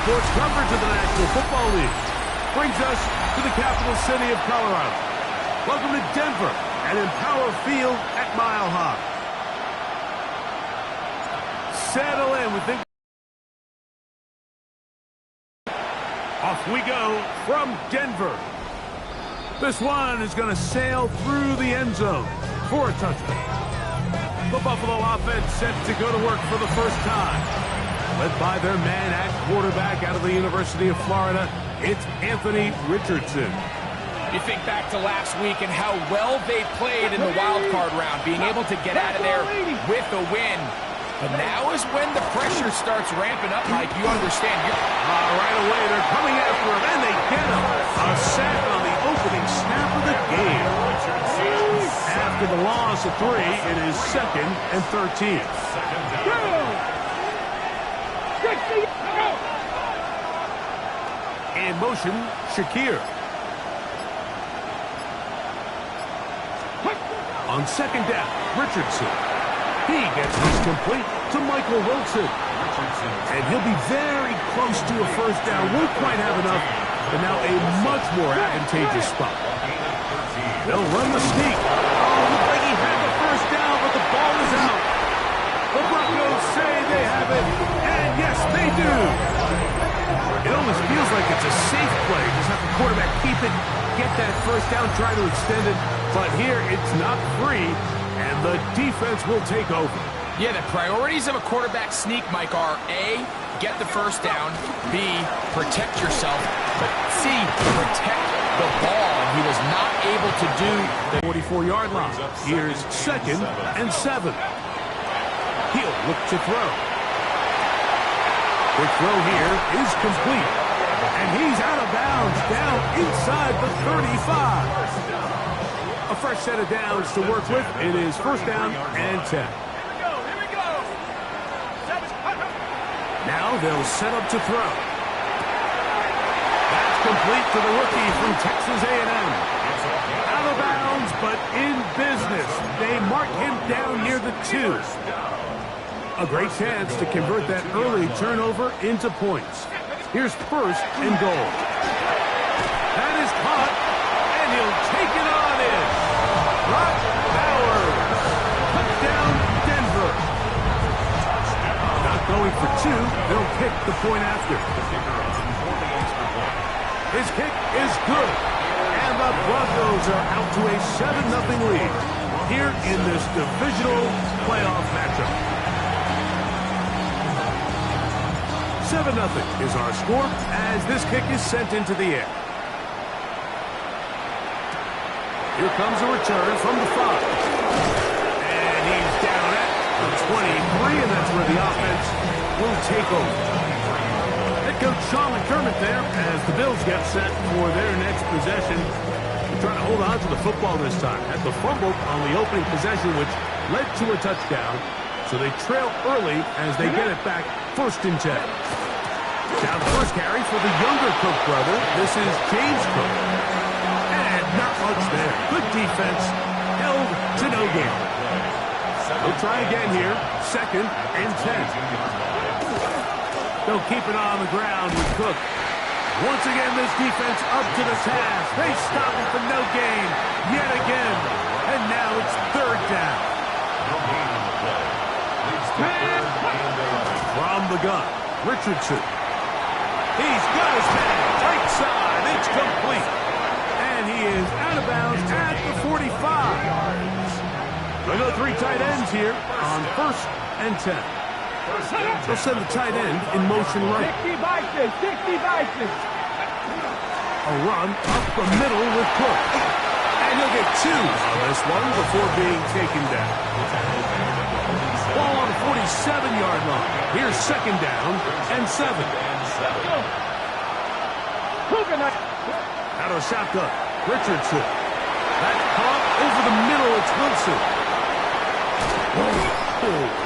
sports coverage of the National Football League brings us to the capital city of Colorado. Welcome to Denver and Empower Field at Mile High. Settle in. We think off we go from Denver. This one is going to sail through the end zone for a touchdown. The Buffalo offense set to go to work for the first time. Led by their man at quarterback out of the University of Florida, it's Anthony Richardson. You think back to last week and how well they played in the wild card round, being able to get out of there with a win. But now is when the pressure starts ramping up, Mike. You understand. Right away, they're coming after him, and they get him. A sack on the opening snap of the game. After the loss of 3, it is 2nd and 13. In motion, Shakir. On 2nd down, Richardson. He gets this complete to Michael Wilson. And he'll be very close to a first down. Won't quite have enough, but now a much more advantageous spot. They'll run the sneak. Oh, looked like he had the first down, but the ball is out. The Broncos say they have it, and yes, they do. It almost feels like it's a safe play. Just have the quarterback keep it, get that first down, try to extend it. But here, it's not free. And the defense will take over. Yeah, the priorities of a quarterback sneak, Mike, are A, get the first down, B, protect yourself, but C, protect the ball. And he was not able to do the 44-yard line. Here's 2nd and 7. He'll look to throw. The throw here is complete. And he's out of bounds, down inside the 35. A fresh set of downs to work with. It is 1st down and 10. Here we go. Now they'll set up to throw. That's complete to the rookie from Texas A&M. Out of bounds, but in business. They mark him down near the 2. A great chance to convert that early turnover into points. Here's 1st and goal. That is caught, and he'll take it on in. Brock Bowers. Touchdown, Denver. Not going for 2. They'll kick the point after. His kick is good. And the Broncos are out to a 7-0 lead here in this divisional playoff matchup. 7-0 is our score as this kick is sent into the air. Here comes a return from the 5. And he's down at the 23, and that's where the offense will take over. Head coach Sean McDermott there as the Bills get set for their next possession. They're trying to hold on to the football this time. Had the fumble on the opening possession, which led to a touchdown. So they trail early as they get it back 1st and 10. Down the first carry for the younger Cook brother. This is James Cook. And not much there. Good defense. Held to no gain. We'll try again here. 2nd and 10. They'll keep it on the ground with Cook. Once again, this defense up to the task. They stop it for no gain yet again. And now it's 3rd down. From the gun, Richardson. He's got his man right side. It's complete. And he is out of bounds at the 45. They'll go 3 tight ends here on 1st and 10. They'll send the tight end in motion right. 60 Vikings. A run up the middle with Cook. And he'll get 2 on this one before being taken down. Ball on the 47-yard line. Here's 2nd down and 7. Out of shotgun, Richardson. That caught over the middle. It's Wilson.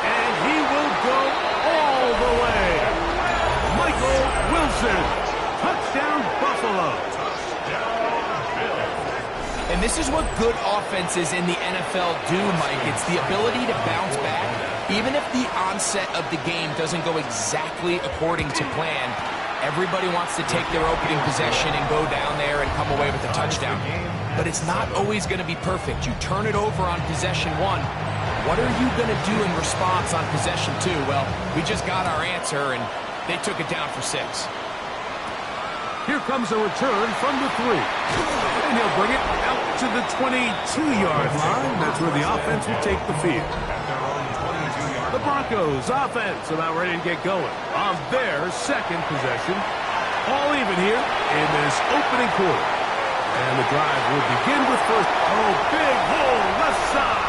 And he will go all the way. Michael Wilson. Touchdown, Buffalo. And this is what good offenses in the NFL do, Mike. It's the ability to bounce back, even if the onset of the game doesn't go exactly according to plan. Everybody wants to take their opening possession and go down there and come away with a touchdown. But it's not always going to be perfect. You turn it over on possession 1. What are you going to do in response on possession 2? Well, we just got our answer, and they took it down for 6. Here comes a return from the 3. And he'll bring it out to the 22-yard line. That's where the offense will take the field. The Broncos offense about ready to get going on their second possession. All even here in this opening quarter. And the drive will begin with first. Oh, big hole left side.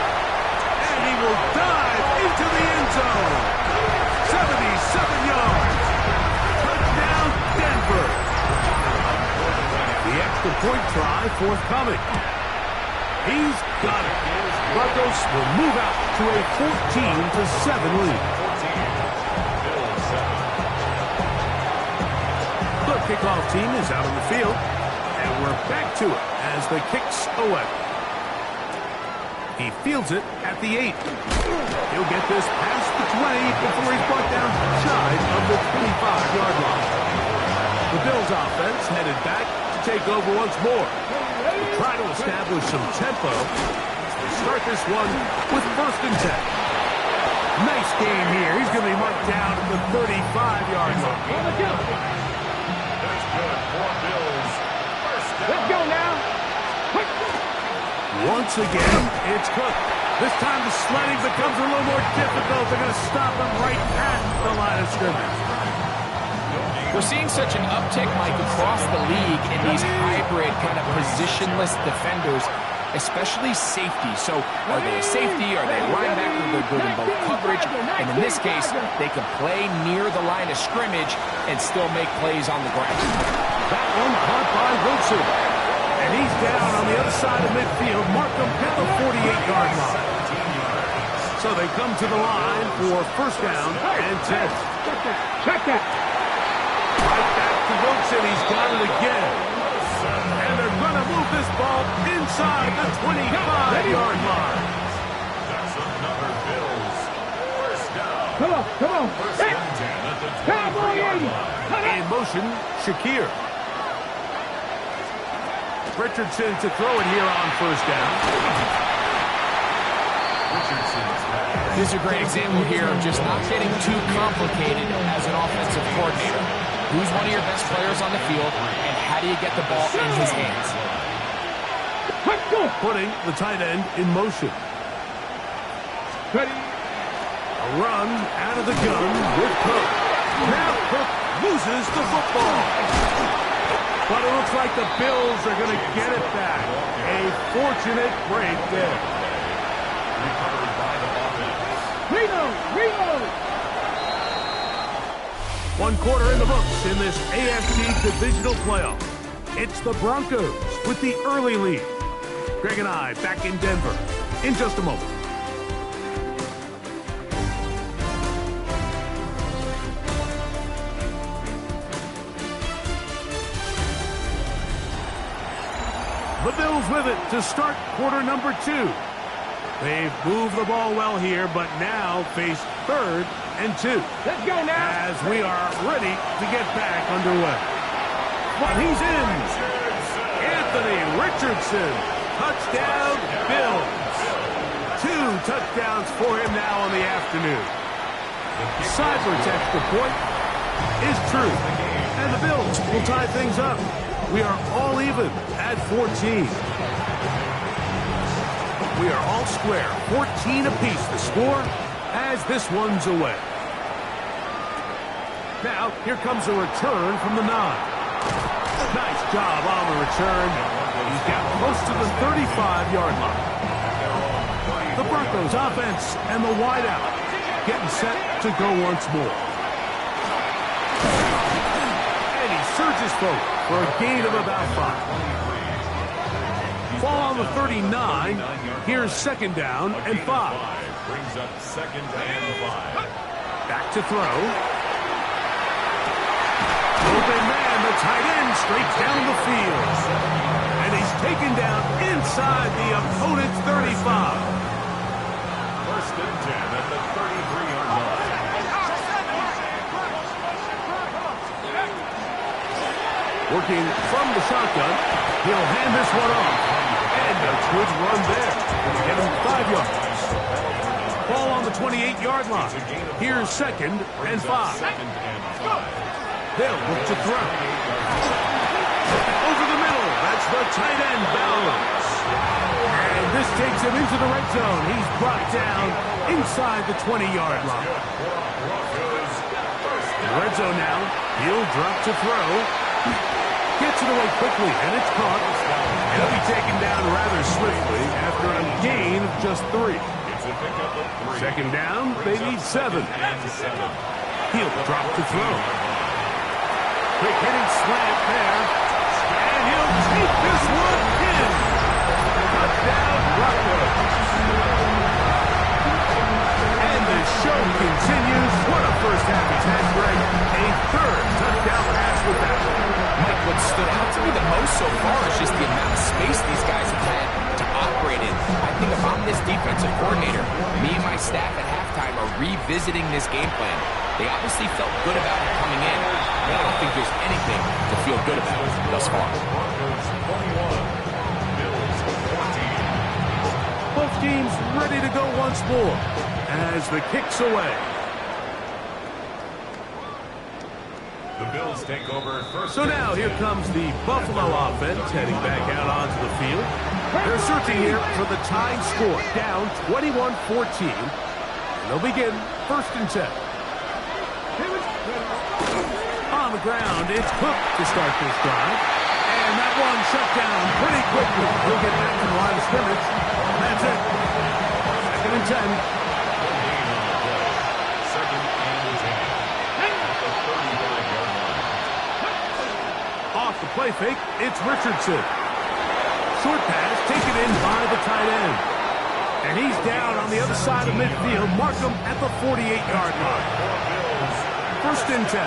And he will dive into the end zone. 77 yards. Touchdown, Denver. The extra point try forthcoming. He's got it. Broncos will move out to a 14-7 lead. The kickoff team is out on the field, and we're back to it as the kicks away. He fields it at the 8. He'll get this past the 20 before he's brought down shy of the 25-yard line. The Bills offense headed back to take over once more. We'll try to establish some tempo. Start this one with 1st and 10. Nice game here. He's going to be marked down at the 35-yard line. That's good for Bills. Let's go now. Quick. Once again, it's Cook. This time the sledding becomes a little more difficult. They're going to stop him right at the line of scrimmage. We're seeing such an uptick, Mike, across the league in these hybrid kind of positionless defenders, especially safety. So are they a safety? Are they a linebacker? They're good in both coverage. And in this case, they can play near the line of scrimmage and still make plays on the ground. That one caught by Wilson. And he's down on the other side of midfield. Markham at the 48-yard line. So they come to the line for 1st down and 10. Check that. Right back to Wilson. He's got it again. And they're going to move this ball inside the 25-yard line. That's another Bills. 1st down. Come on. 1st and 10 at the Cowboy 23-yard 80. line. In motion, Shakir. Richardson to throw it here on 1st down. Richardson's back. This is a great example here of just not getting too complicated as an offensive coordinator. Who's one of your best players on the field, and how do you get the ball in his hands? Let's go. Putting the tight end in motion. Ready. A run out of the gun with Cook. Now Cook loses the football. But it looks like the Bills are going to get it back. A fortunate break there. Recovered by the offense. Reload. 1 quarter in the books in this AFC divisional playoff. It's the Broncos with the early lead. Greg and I back in Denver in just a moment. The Bills with it to start quarter number 2. They've moved the ball well here, but now face 3rd and 2. Let's go now. As we are ready to get back underway. But he's in. Anthony Richardson. Touchdown, Bills. 2 touchdowns for him now on the afternoon. Cyber's extra point is true. And the Bills will tie things up. We are all even at 14. We are all square. 14 apiece the score as this one's away. Now, here comes a return from the 9. Nice job on the return. He's got close to the 35-yard line. The Broncos offense and the wideout getting set to go once more. And he surges forward for a gain of about 5. Ball on the 39. Here's 2nd down and 5. Brings up 2nd and 5. Back to throw. Open man, the tight end, straight down the field. And he's taken down inside the opponent's 35. 1st and 10 at the 33-yard line. Working from the shotgun. He'll hand this one off. And a good run there. Going to get him 5 yards. Ball on the 28-yard line. Here's 2nd and 5. They'll look to throw. Over the middle. That's the tight end balance. And this takes him into the red zone. He's brought down inside the 20-yard line. Red zone now. He'll drop to throw. Gets it away quickly, and it's caught. He'll be taken down rather swiftly after a gain of just 3. 2nd down, they need 7. He'll drop to throw. Quick hitting slant there. And he'll take this one in. Touchdown, Broncos. And the show continues. What a first half it's had, Greg. A 3rd touchdown pass with that one. Mike, what stood out to me the most so far is just the amount of space these guys have had to operate in. I think if I'm this defensive coordinator, me and my staff at halftime are revisiting this game plan. They obviously felt good about it coming in, but I don't think there's anything to feel good about thus far. Both teams ready to go once more as the kick's away. The Bills take over first. So now here comes the Buffalo offense heading back out onto the field. They're searching here for the tying score, down 21-14. And they'll begin 1st and 10. On the ground, it's Cook to start this drive. And that one shut down pretty quickly. He'll get back to the line of scrimmage. That's it. 2nd and 10. Off the play fake, it's Richardson. Short pass taken in by the tight end. And he's down on the other side of midfield. Mark him at the 48-yard line. 1st and 10.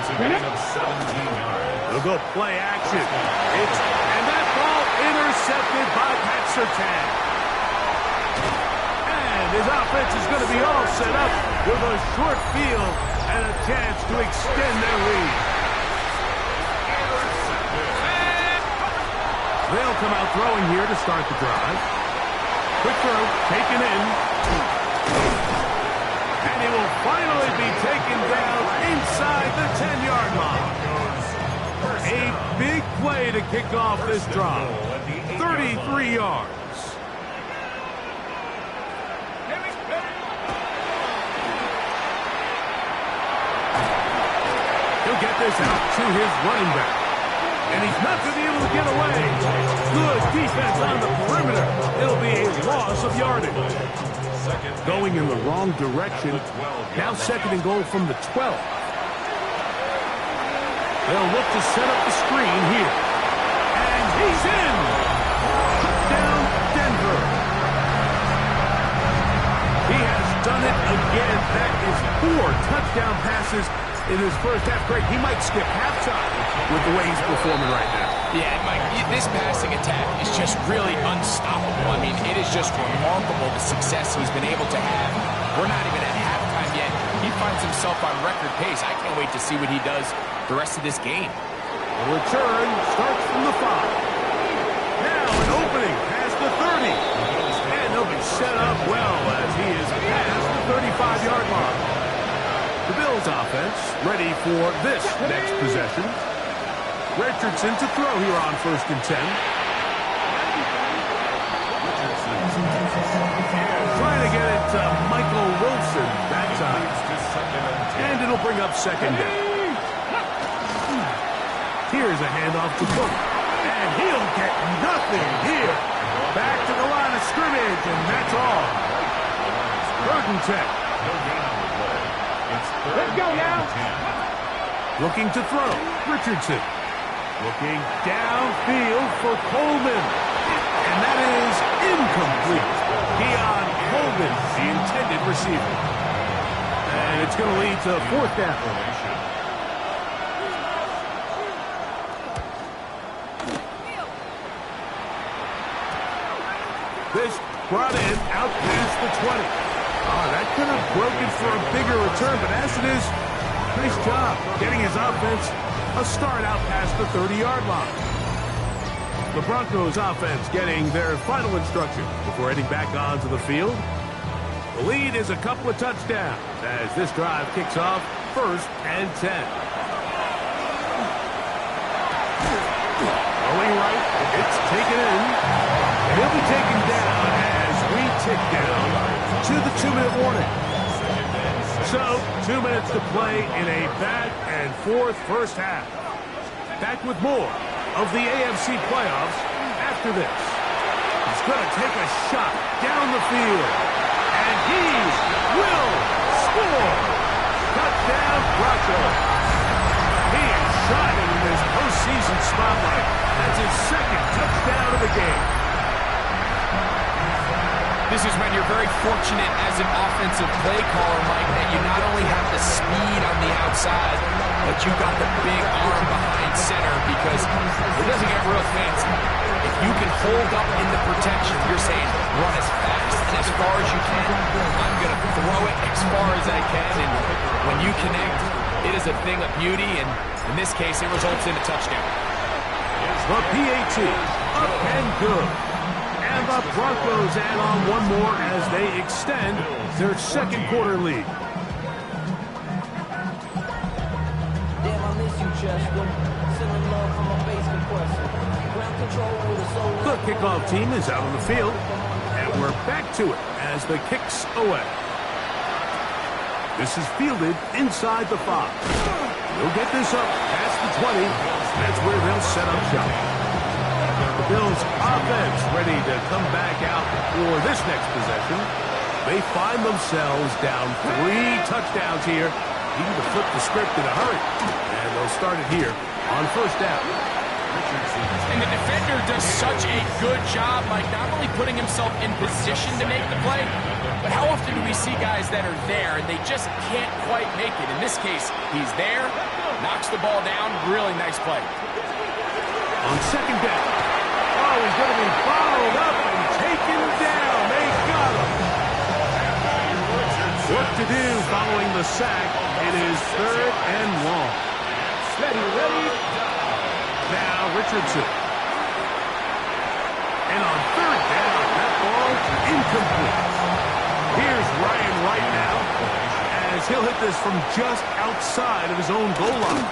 It's a gain of 17 yards. They'll go play action. And that ball intercepted by Pat Surtain. And his offense is going to be all set up with a short field and a chance to extend their lead. They'll come out throwing here to start the drive. Quick throw, taken in. And he will finally be taken down inside the 10-yard line. A big play to kick off this drive. 33 yards. He'll get this out to his running back. And he's not going to be able to get away. Good defense on the perimeter. It'll be a loss of yardage. Going in the wrong direction. Now 2nd and goal from the 12. They'll look to set up the screen here. And he's in. Touchdown, Denver. He has done it again. That is 4 touchdown passes in his first half. Greg, he might skip halftime with the way he's performing right now. Yeah, Mike, this passing attack is just really unstoppable. I mean, it is just remarkable the success he's been able to have. We're not even at halftime yet. He finds himself on record pace. I can't wait to see what he does the rest of this game. The return starts from the 5. Now an opening past the 30. And he'll be set up well as he is past the 35-yard line. The Bills offense ready for this next possession. Richardson to throw here on 1st and 10. Trying to get it to Michael Wilson that time. And it'll bring up 2nd down. Here's a handoff to Cook. And he'll get nothing here. Back to the line of scrimmage, and that's all. 3rd and 10. Let's go now. Looking to throw. Richardson. Looking downfield for Coleman. And that is incomplete. Keon Coleman, the intended receiver. And it's going to lead to 4th down. This brought in out past the 20. Oh, that could have broken for a bigger return, but as it is, nice job getting his offense A start out past the 30-yard line. The Broncos offense getting their final instructions before heading back onto the field. The lead is a couple of touchdowns as this drive kicks off 1st and 10. Going right, it's taken in. And he'll be taken down as we tick down to the 2-minute warning. So, 2 minutes to play in a back-and-forth first half. Back with more of the AFC playoffs after this. He's going to take a shot down the field. And he will score. Touchdown, Broncos. He is shining in this postseason spotlight. That's his 2nd touchdown of the game. This is when you're very fortunate as an offensive play caller, Mike, that you not only have the speed on the outside, but you got the big arm behind center because it doesn't get real fancy. If you can hold up in the protection, you're saying run as fast and as far as you can. I'm going to throw it as far as I can, and when you connect, it is a thing of beauty, and in this case, it results in a touchdown. The PAT, up and good. And the Broncos add on one more as they extend their 2nd quarter lead. The kickoff team is out on the field, and we're back to it as the kick's away. This is fielded inside the 5. He'll get this up past the 20. That's where they'll set up shop. The Bills offense ready to come back out for this next possession. They find themselves down 3 touchdowns here. Need to flip the script in a hurry. And they'll start it here on 1st down. And the defender does such a good job, Mike, not only putting himself in position to make the play, but how often do we see guys that are there and they just can't quite make it? In this case, he's there, knocks the ball down, really nice play. On 2nd down. Oh, he's going to be followed up and taken down. They got him. Work to do following the sack. It is 3rd and long. Ready. Now Richardson. And on 3rd down, that ball incomplete. Here's Ryan Wright now as he'll hit this from just outside of his own goal line.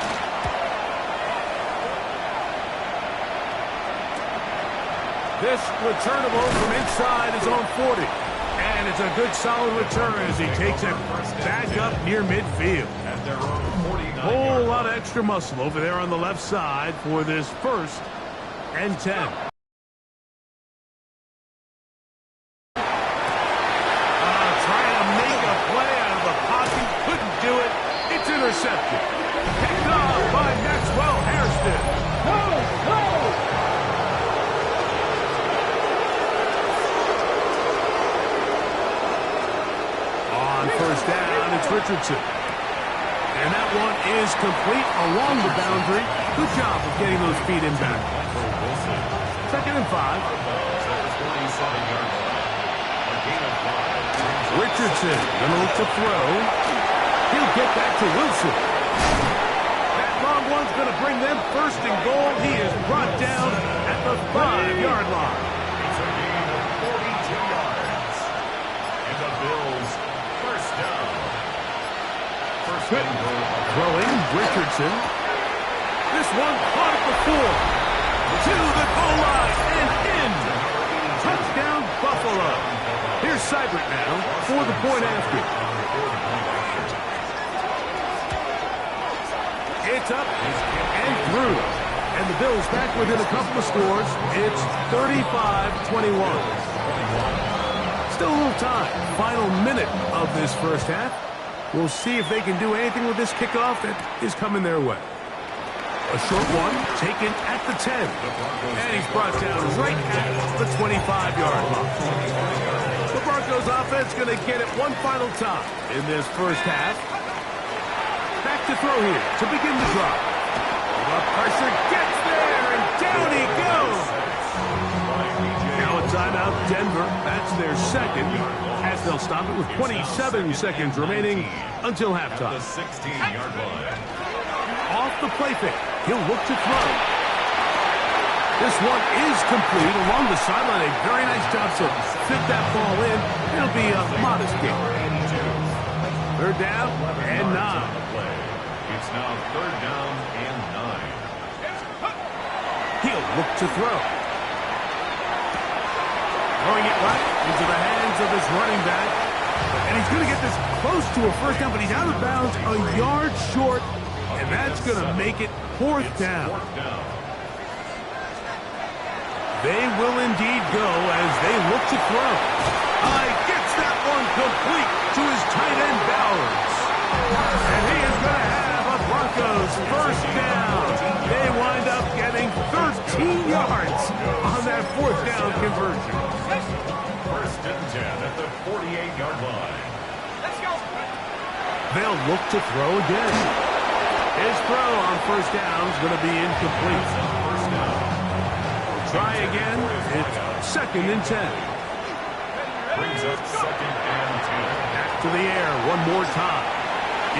This returnable from inside his own 40. And it's a good solid return as he takes it back up near midfield. Whole lot of extra muscle over there on the left side for this 1st and 10. Trying to make a play out of the pocket. Couldn't do it. It's intercepted. Picked off by Maxwell Hairston. On 1st down, it's Richardson. And that one is complete along the boundary. Good job of getting those feet in back. 2nd and 5. Richardson gonna look to throw. He'll get back to Wilson. That long one's gonna bring them 1st and goal. He is brought down at the 5-yard line. It's a gain of 42 yards. And the Bills 1st down. Throwing Richardson. This one caught at the 4. To the goal line and in. Touchdown Buffalo. Here's Seibert now for the point after. It's up and through. And the Bills back within a couple of scores. It's 35-21. Still a little time. Final minute of this first half. We'll see if they can do anything with this kickoff that is coming their way. A short one taken at the 10. And he's brought down right at the 25-yard line. The Broncos offense going to get it one final time in this first half. Back to throw here to begin the drive. The pressure gets there, and down he goes. Now a timeout, Denver. That's their 2nd. As they'll stop it with 27 seconds remaining until halftime. The 16-yard line. Off the play fake. He'll look to throw. This one is complete along the sideline. A very nice job to fit that ball in. It'll be a modest gain. Third down and 9. It's now third down and 9. He'll look to throw. Throwing it right into the hands of his running back. And he's going to get this close to a first down, but he's out of bounds a yard short. And that's going to make it fourth down. They will indeed go as they look to throw. Gets that one complete to his tight end, Bowers. And he is going to have a Broncos first down. They wind up getting 13 yards on that fourth down conversion. First and 10 at the 48-yard line. Let's go. They'll look to throw again. His throw on first down is going to be incomplete. First down. Try again. It's second and 10. Brings up second and 10. Back to the air one more time.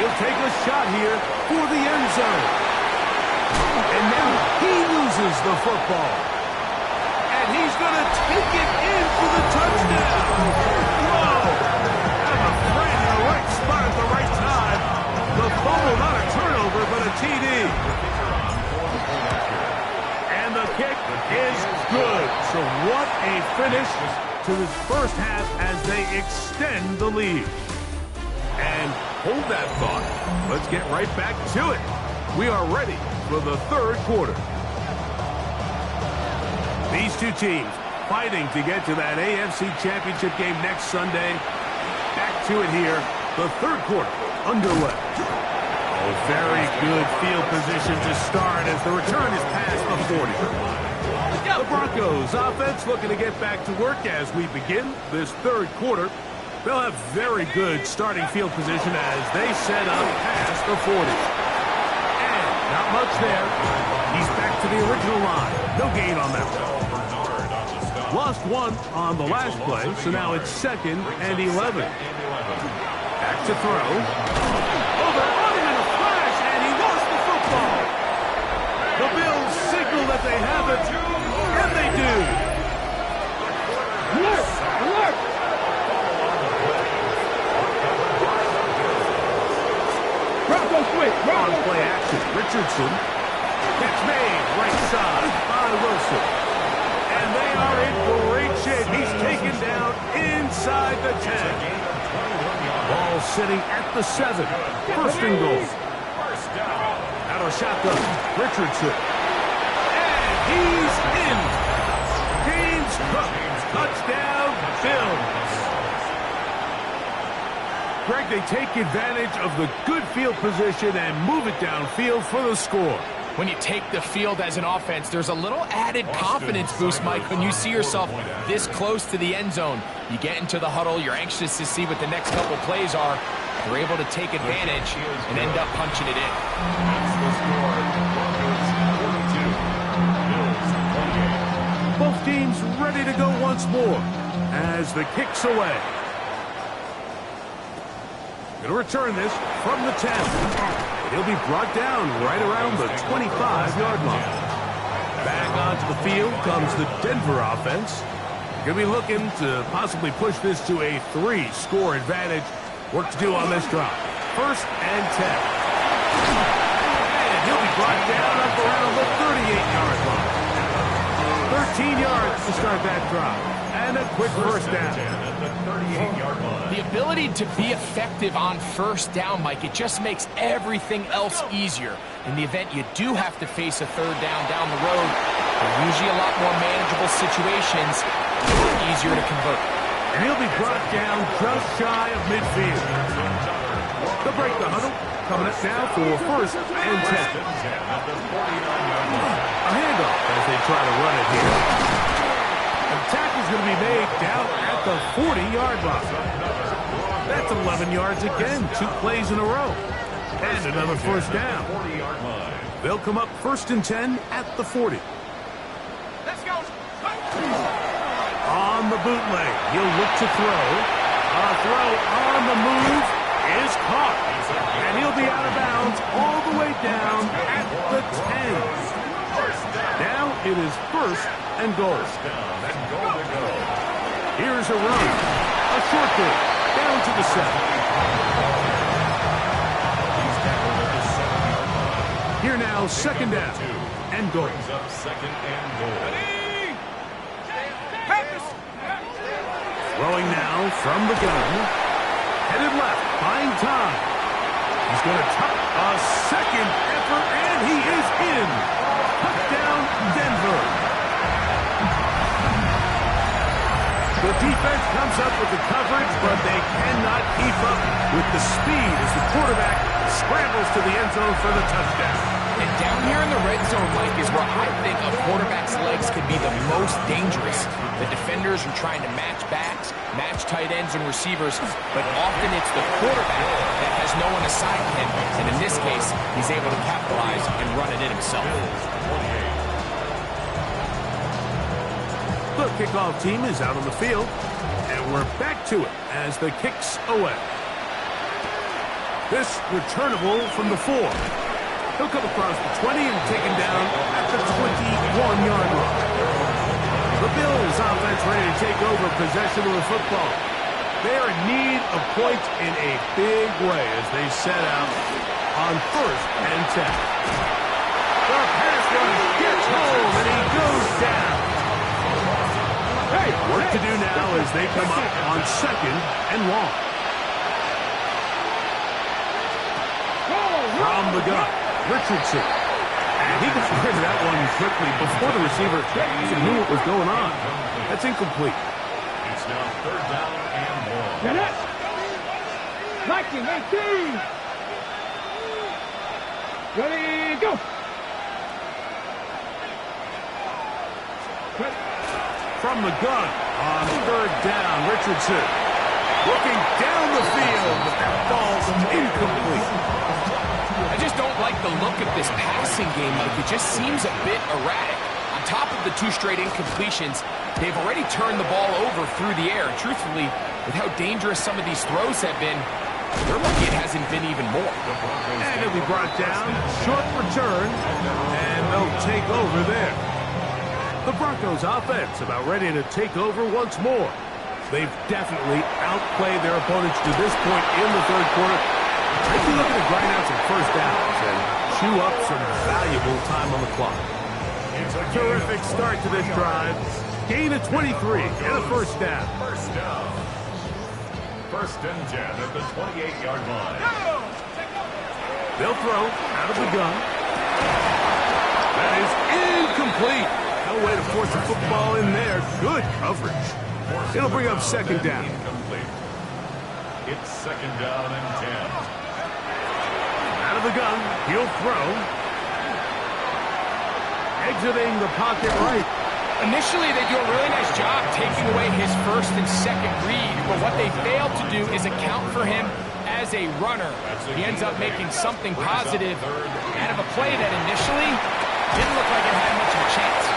He'll take a shot here for the end zone. And now he loses the football. And he's going to take it in for the touchdown. Whoa! I'm afraid in the right spot at the right time. The fumble, not a turnover, but a TD. And the kick is good. So what a finish to this first half as they extend the lead. And hold that thought. Let's get right back to it. We are ready for the third quarter. These two teams fighting to get to that AFC Championship game next Sunday. Back to it here. The third quarter underway. Oh, very good field position to start as the return is past the 40. The Broncos offense looking to get back to work as we begin this third quarter. They'll have very good starting field position as they set up past the 40. And not much there. He's back to the original line. No gain on that one. Lost one on the last play, so now it's second and 11. Back to throw. Oh, they're on him in a flash, and he lost the football. The Bills signal that they have it, and they do. Look! Broncos quick. On play action, Richardson. Catch made, right side by Wilson. And they are in great shape. He's taken down inside the 10. Ball sitting at the 7. First and goal. Out of shotgun, Richardson. And he's in. James Cook. Touchdown, Bills. Greg, they take advantage of the good field position and move it downfield for the score. When you take the field as an offense, there's a little added confidence boost, Mike, when you see yourself this close to the end zone. You get into the huddle, you're anxious to see what the next couple plays are. You're able to take advantage and end up punching it in. Both teams ready to go once more as the kick's away. Going to return this from the 10. He'll be brought down right around the 25-yard line. Back onto the field comes the Denver offense. Going to be looking to possibly push this to a 3-score advantage. Work to do on this drop. First and 10. And he'll be brought down up around the 38-yard line. 13 yards to start that drop. And a quick first down. The ability to be effective on first down, Mike, it just makes everything else easier. In the event you do have to face a third down the road, they're usually a lot more manageable situations, easier to convert. And he'll be brought down just shy of midfield. They'll break the huddle. Coming up now for first and 10. A handoff as they try to run it here. The tackle's going to be made down at the 40-yard line. That's 11 yards again, 2 plays in a row. And another first down. They'll come up first and 10 at the 40. Let's go. On the bootleg, he'll look to throw. A throw on the move, is caught. And he'll be out of bounds all the way down at the 10. Now it is first and goal. Here's a run. A short bit. Down to the 7. Here now, second down and goal. Throwing now from the gun. Headed left, buying time. He's going to tuck a second effort, and he is in. Touchdown, Denver. The defense comes up with the coverage, but they cannot keep up with the speed as the quarterback scrambles to the end zone for the touchdown. And down here in the red zone, Mike, is where I think a quarterback's legs can be the most dangerous. The defenders are trying to match backs, match tight ends and receivers, but often it's the quarterback that has no one assigned him, and in this case, he's able to capitalize and run it in himself. The kickoff team is out on the field, and we're back to it as the kick's away. This returnable from the 4. He'll come across the 20 and taken down at the 21-yard line. The Bills offense ready to take over possession of the football. They are in need of points in a big way as they set out on first and 10. The pass rush gets home, and he goes down. Work to do now as they come up on second and long. From the gun, Richardson. And he got rid of that one quickly before the receiver even knew what was going on. That's incomplete. It's now third down and long. Get it! 19, 18! Ready, go! From the gun on third down, Richardson looking down the field, but that ball's incomplete. I just don't like the look of this passing game, Mike. It just seems a bit erratic. On top of the 2 straight incompletions, they've already turned the ball over through the air. Truthfully, with how dangerous some of these throws have been, they're lucky it hasn't been even more. And it'll be brought down, short return, and they'll take over there. The Broncos offense about ready to take over once more. They've definitely outplayed their opponents to this point in the third quarter. They'd be looking to grind out some first downs and chew up some valuable time on the clock. Terrific start to this drive. Gain of 23 and a first down. First and 10 at the 28-yard line. They'll throw out of the gun. That is incomplete. No way to force the football in there. Good coverage. It'll bring up second down. It's second down and 10. Out of the gun, he'll throw. Exiting the pocket right. Initially, they do a really nice job taking away his first and second read, but what they fail to do is account for him as a runner. He ends up making something positive out of a play that initially didn't look like it had much of a chance.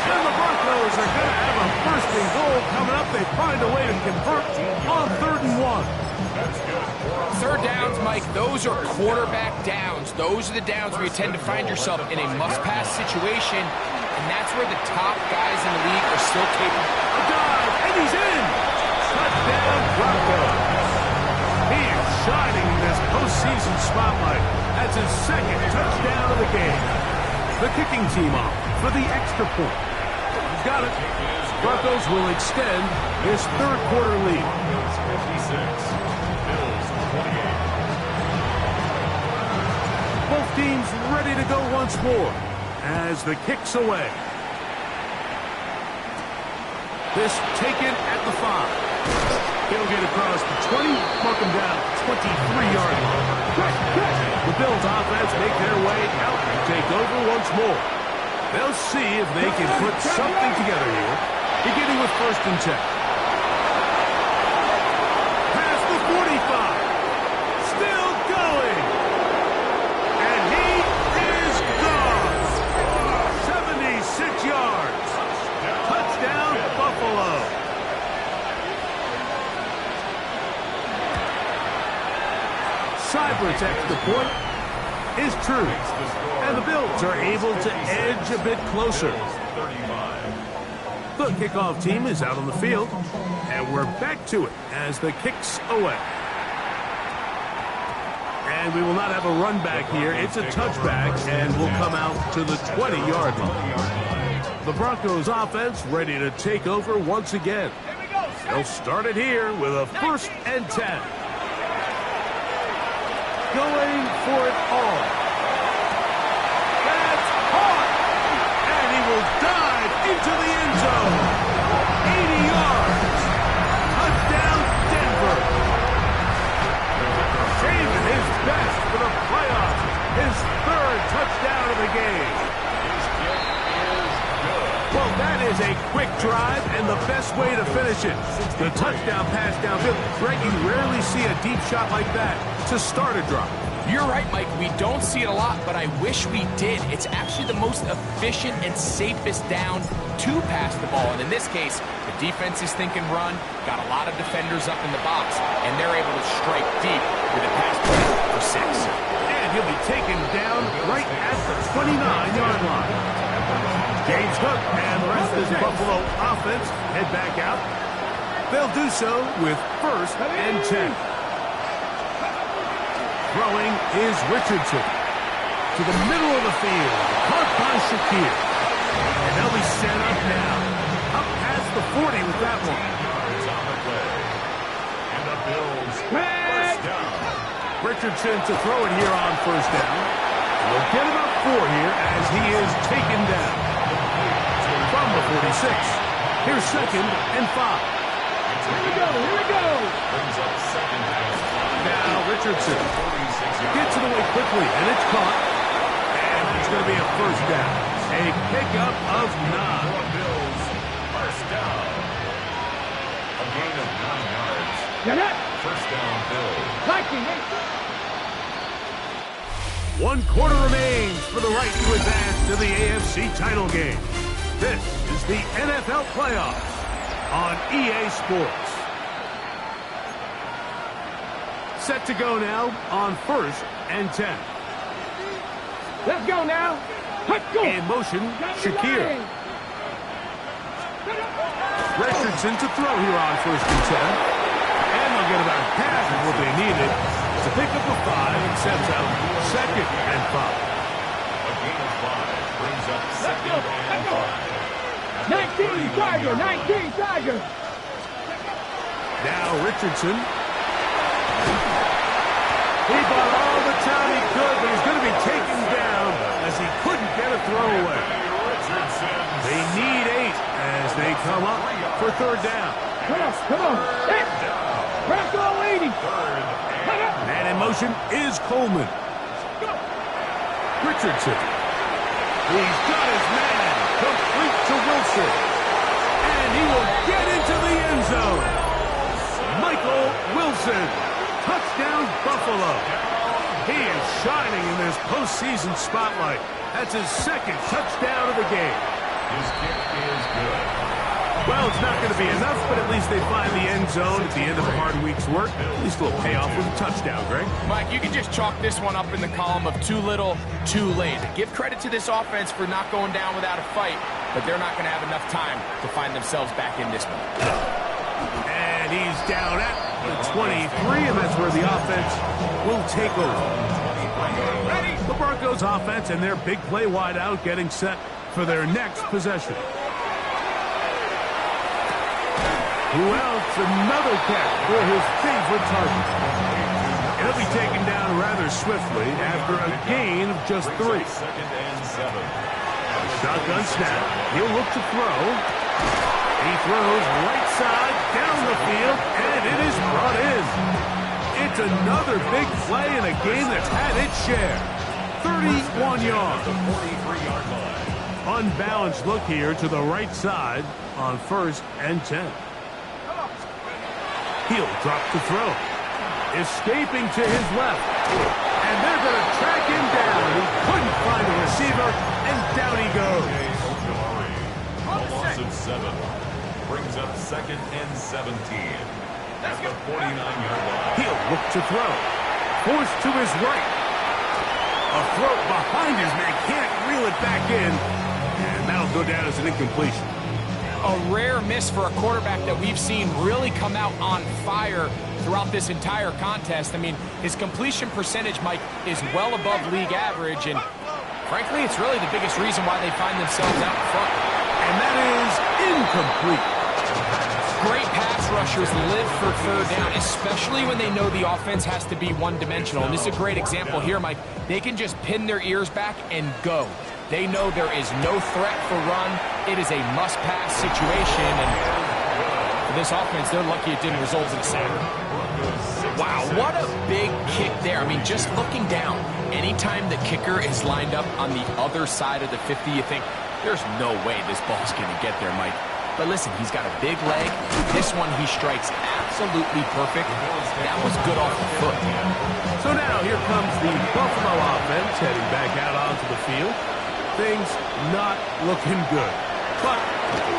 And the Broncos are going to have a first and goal coming up. They find a way to convert on 3rd and 1. Third downs, Mike, those are quarterback downs. Those are the downs where you tend to find yourself in a must-pass situation, and that's where the top guys in the league are still capable. A dive, and he's in. Touchdown, Broncos. He is shining in this postseason spotlight. That's his second touchdown of the game. The kicking team off for the extra point. He's got it. Broncos will extend his third quarter lead. 56. Bills 28. Both teams ready to go once more as the kick's away. This taken at the 5. He'll get across the 20, mark him down 23-yard line. The Bills offense make their way out and take over once more. They'll see if they can put something together here, beginning with first and 10. Past the 45. Still going. And he is gone. 76 yards. Touchdown, Buffalo. Seibert's extra point is true. And the Bills are able to edge a bit closer. The kickoff team is out on the field. And we're back to it as the kick's away. And we will not have a run back here. It's a touchback and will come out to the 20-yard line. The Broncos offense ready to take over once again. They'll start it here with a 1st and 10. Going for it all. That's hard. And he will dive into the end zone. 80 yards. Touchdown, Denver. Saving his best for the playoffs. His 3rd touchdown of the game. Well, that is a quick drive and the best way to finish it. The touchdown pass downfield. Greg, you rarely see a deep shot like that to start a drive. You're right, Mike. We don't see it a lot, but I wish we did. It's actually the most efficient and safest down to pass the ball. And in this case, the defense is thinking run, got a lot of defenders up in the box, and they're able to strike deep with a pass play for 6. And he'll be taken down right at the 29-yard line. James Cook and the rest of his Buffalo offense head back out. They'll do so with 1st and 10. Throwing is Richardson. To the middle of the field. Caught by Shakir. And they'll be set up now. Up past the 40 with that one. And the Bills, 1st down. Richardson to throw it here on 1st down. We'll get about 4 here as he is taken down. From the 46. Here's 2nd and 5. Here we go. Brings up 2nd down. Now Richardson gets it away quickly, and it's caught. And it's going to be a 1st down. A pickup of 9. Bills, 1st down. A gain of 9 yards. 1st down, Bills. 1 quarter remains for the right to advance to the AFC title game. This is the NFL playoffs on EA Sports. Set to go now on 1st and 10. Let's go now. Let's go. In motion, Shakir. Richardson to throw here on 1st and 10. And they'll get about half of what they needed to pick up a 5 and sets out 2nd and 5. A gain of 5 brings up 2nd and 5. 19 Tiger. Now Richardson. He got all the time he could, but he's going to be taken down as he couldn't get a throw away. They need 8 as they come up for 3rd down. Come on. Bronco 80. And in motion is Coleman. Richardson. He's got his man. Complete to Wilson. And he will get into the end zone. Michael Wilson. Touchdown, Buffalo. He is shining in this postseason spotlight. That's his 2nd touchdown of the game. His kick is good. Well, it's not going to be enough, but at least they find the end zone at the end of a hard week's work. At least a little payoff with a touchdown, Greg. Mike, you can just chalk this one up in the column of too little, too late. Give credit to this offense for not going down without a fight, but they're not going to have enough time to find themselves back in this one. And he's down at the 23, and that's where the offense will take over. The Broncos offense and their big play wideout getting set for their next possession. Who else? Another catch for his favorite target. It'll be taken down rather swiftly after a gain of just 3. 2nd and 7. A shotgun snap. He'll look to throw. He throws right side down the field, and it is brought in. It's another big play in a game that's had its share. 31 yards. The 43-yard line. Unbalanced look here to the right side on 1st and 10. He'll drop to throw. Escaping to his left. And they're going to track him down. He couldn't find a receiver, and down he goes. A loss of 7. Brings up 2nd and 17. At the 49-yard line. He'll look to throw. forced to his right. A throw behind his man, can't reel it back in. And that'll go down as an incompletion. A rare miss for a quarterback that we've seen really come out on fire throughout this entire contest. I mean, his completion percentage, Mike, is well above league average, and frankly, it's really the biggest reason why they find themselves out in front. And that is incomplete. Great pass rushers live for third down, especially when they know the offense has to be one-dimensional. And this is a great example here, Mike. They can just pin their ears back and go. They know there is no threat for run. It is a must-pass situation, and for this offense, they're lucky it didn't result in a sack. Wow, what a big kick there. I mean, just looking down, anytime the kicker is lined up on the other side of the 50, you think, there's no way this ball's going to get there, Mike. But listen, he's got a big leg. This one he strikes absolutely perfect. That was good off the foot. So now here comes the Buffalo offense heading back out onto the field. Things not looking good. But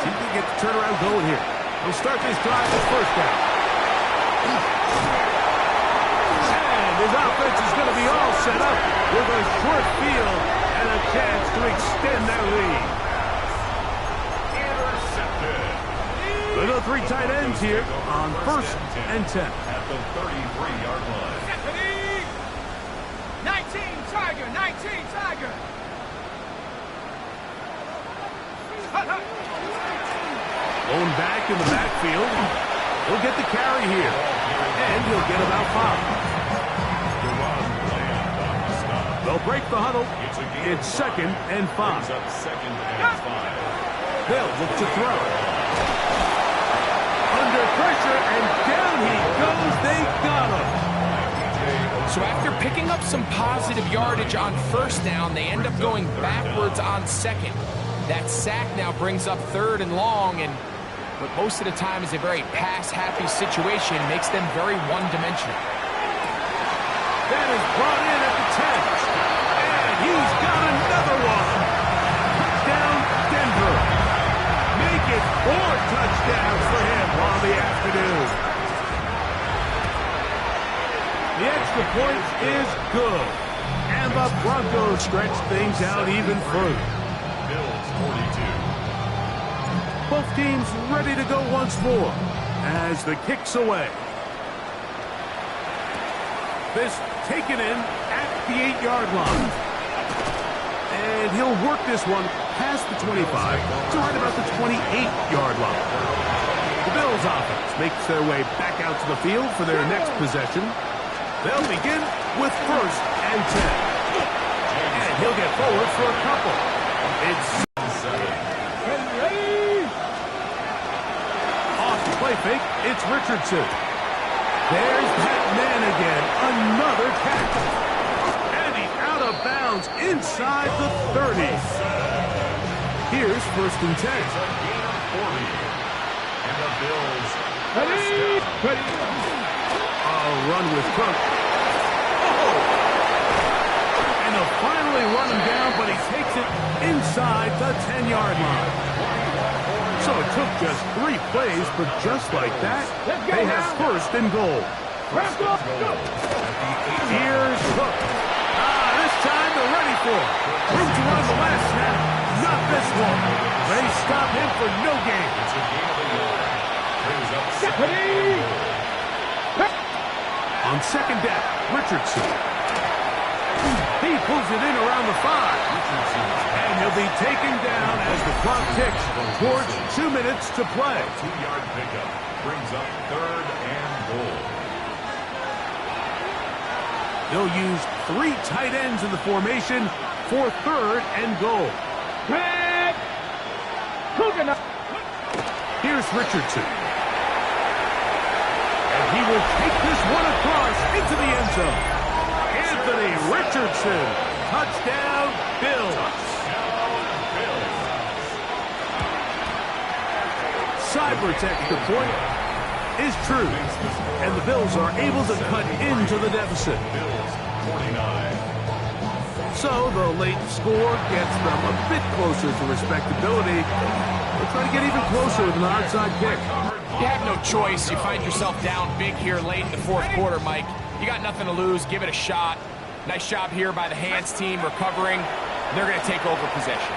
he can get the turnaround going here. He'll start this drive with first down. And his offense is going to be all set up with a short field and a chance to extend their lead. There are 3 tight ends here on 1st and 10. At the 33-yard line. 19 Tiger, 19 Tiger. Going back in the backfield. He'll get the carry here. And he'll get about 5. They'll break the huddle. It's 2nd and 5. They'll look to throw. Under pressure, and down he goes. They got him. So after picking up some positive yardage on first down, they end up going backwards on second. That sack now brings up 3rd and long, and what most of the time is a very pass-happy situation makes them very one-dimensional. That is brought in at the 10. And he's got another one. Touchdown, Denver. Make it 4 touchdowns for him on the afternoon. The extra point is good. And the Broncos stretch things out even further. Bills 42. Both teams ready to go once more as the kick's away. This taken in at the 8-yard line. And he'll work this one past the 25 to right about the 28-yard line. The Bills offense makes their way back out to the field for their next possession. They'll begin with 1st and 10. And he'll get forward for a couple. It's 7. Off the play fake, it's Richardson. There's that man again, another catch. And he's out of bounds inside the 30. Here's 1st and 10. And the Bills. A run with Cook. Oh! And they'll finally run him down, but he takes it inside the 10-yard line. So it took just 3 plays, but just like that, they have 1st and goal. Here's Cook. This time they're ready for it. Room to run the last snap. Not this one. They stop him for no gain. On 2nd down, Richardson. He pulls it in around the 5. And he'll be taken down as the clock ticks towards 2 minutes to play. 2-yard pickup brings up 3rd and goal. They'll use 3 tight ends in the formation for 3rd and goal. Here's Richardson. And he will take this one across into the end zone. Anthony Richardson. Touchdown, Bills. Cyber's extra point is true. And the Bills are able to cut into the deficit. Bills 49. So the late score gets them a bit closer to respectability. They'll try to get even closer with an onside kick. You have no choice. You find yourself down big here late in the 4th quarter, Mike. You got nothing to lose. Give it a shot. Nice job here by the hands team recovering. They're going to take over possession.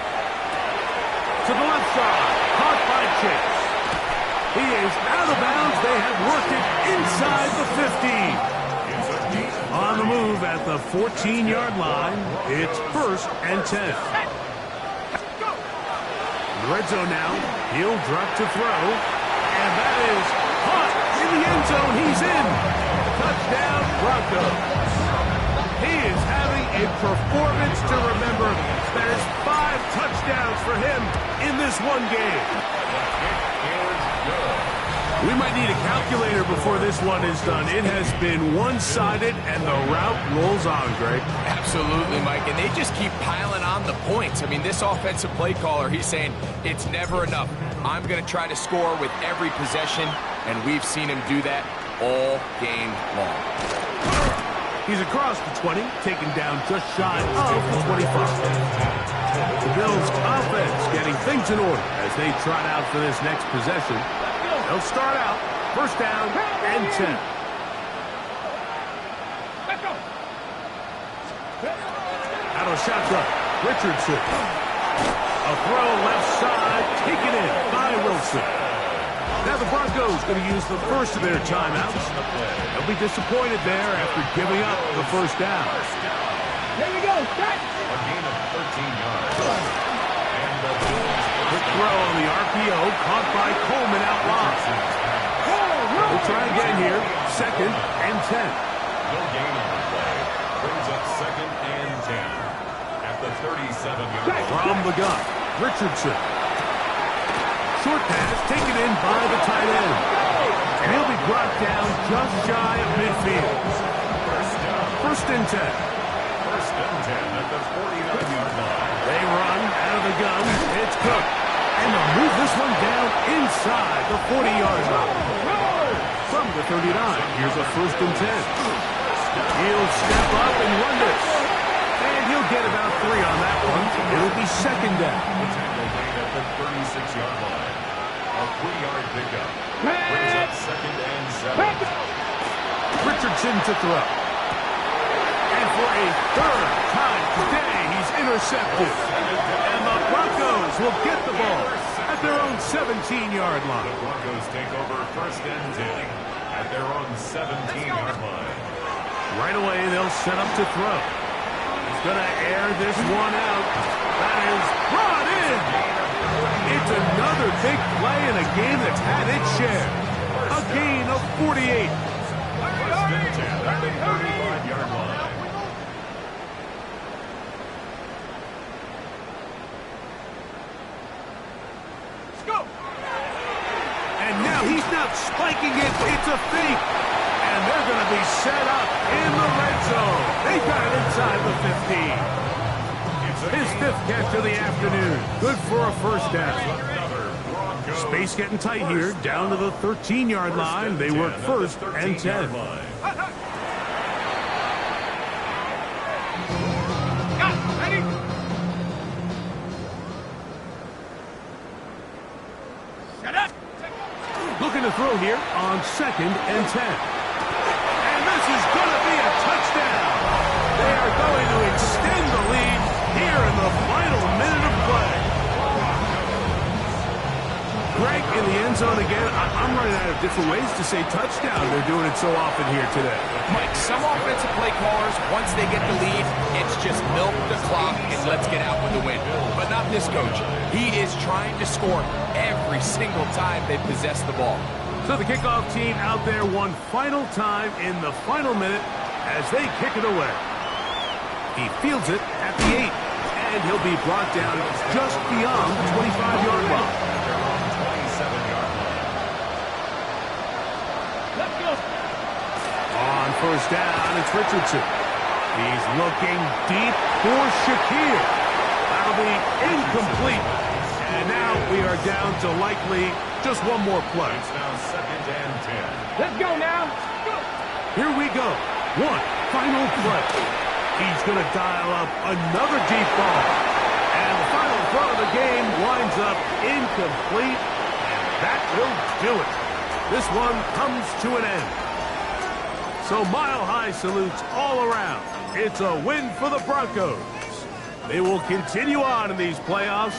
To the left side, caught by Chase. He is out of bounds. They have worked it inside the 15. On the move at the 14-yard line, it's 1st and 10. Red zone now. He'll drop to throw. And that is caught in the end zone. He's in. Touchdown, Broncos. He is having a performance to remember. There's 5 touchdowns for him in this one game. We might need a calculator before this one is done. It has been one-sided, and the route rolls on, Greg. Absolutely, Mike, and they just keep piling on the points. I mean, this offensive play caller, he's saying it's never enough. I'm going to try to score with every possession, and we've seen him do that all game long. He's across the 20, taken down just shy of the 25. The Bills' offense getting things in order as they trot out for this next possession. They'll start out 1st down and 10. Out of shotgun, Richardson. A throw left side, taken in by Wilson. Now the Broncos going to use the first of their timeouts. They'll be disappointed there after giving up the 1st down. There we go. Set. A gain of 13 yards. Quick throw on the RPO, caught by Coleman out wide. We'll try again here, 2nd and 10. No gain on the play. Brings up 2nd and 10 at the 37-yard line. From the gun, Richardson. Short pass taken in by the tight end. And he'll be brought down just shy of midfield. 1st and 10. 1st and 10 at the 49-yard line. They run out of the gun. It's Cook. And they'll move this one down inside the 40-yard line. From the 39, here's a 1st and 10. He'll step up and run this. And he'll get about 3 on that one. It'll be 2nd down. The tackle made at the 36-yard line. A 3-yard pickup. Brings up 2nd and 7. Richardson to throw. And for a 3rd time today, he's intercepted. And the Broncos will get the ball at their own 17-yard line. The Broncos take over 1st and 10 at their own 17-yard line. Right away, they'll set up to throw. He's going to air this one out. That is brought in. It's another big play in a game that's had its share. A gain of 48. 1st and 10 at the 35-yard line. And now he's not spiking it. It's a fake. And they're going to be set up in the red zone. They got it inside the 15. His 5th catch of the afternoon. Good for a 1st down. Space getting tight here. Down to the 13-yard line. They work 1st and 10. Looking to throw here on 2nd and 10. And this is going to be a touchdown. They are going to extend the lead here in the final minute of play. Greg in the end zone again. I'm running out of different ways to say touchdown. They're doing it so often here today. Mike, some offensive play callers, once they get the lead, it's just milk the clock and let's get out with the win. But not this coach. He is trying to score every single time they possess the ball. So the kickoff team out there one final time in the final minute as they kick it away. He fields it at the 8, and he'll be brought down just beyond the 25-yard line. 27-yard line. Let's go. On 1st down, it's Richardson. He's looking deep for Shakir. That'll be incomplete. And now we are down to likely just one more play. It's now 2nd and 10. Let's go now. Go. Here we go. One final play. He's going to dial up another deep ball. And the final throw of the game winds up incomplete. And that will do it. This one comes to an end. So mile-high salutes all around. It's a win for the Broncos. They will continue on in these playoffs.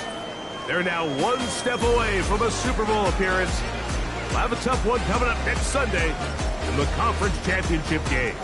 They're now one step away from a Super Bowl appearance. We'll have a tough one coming up next Sunday in the conference championship game.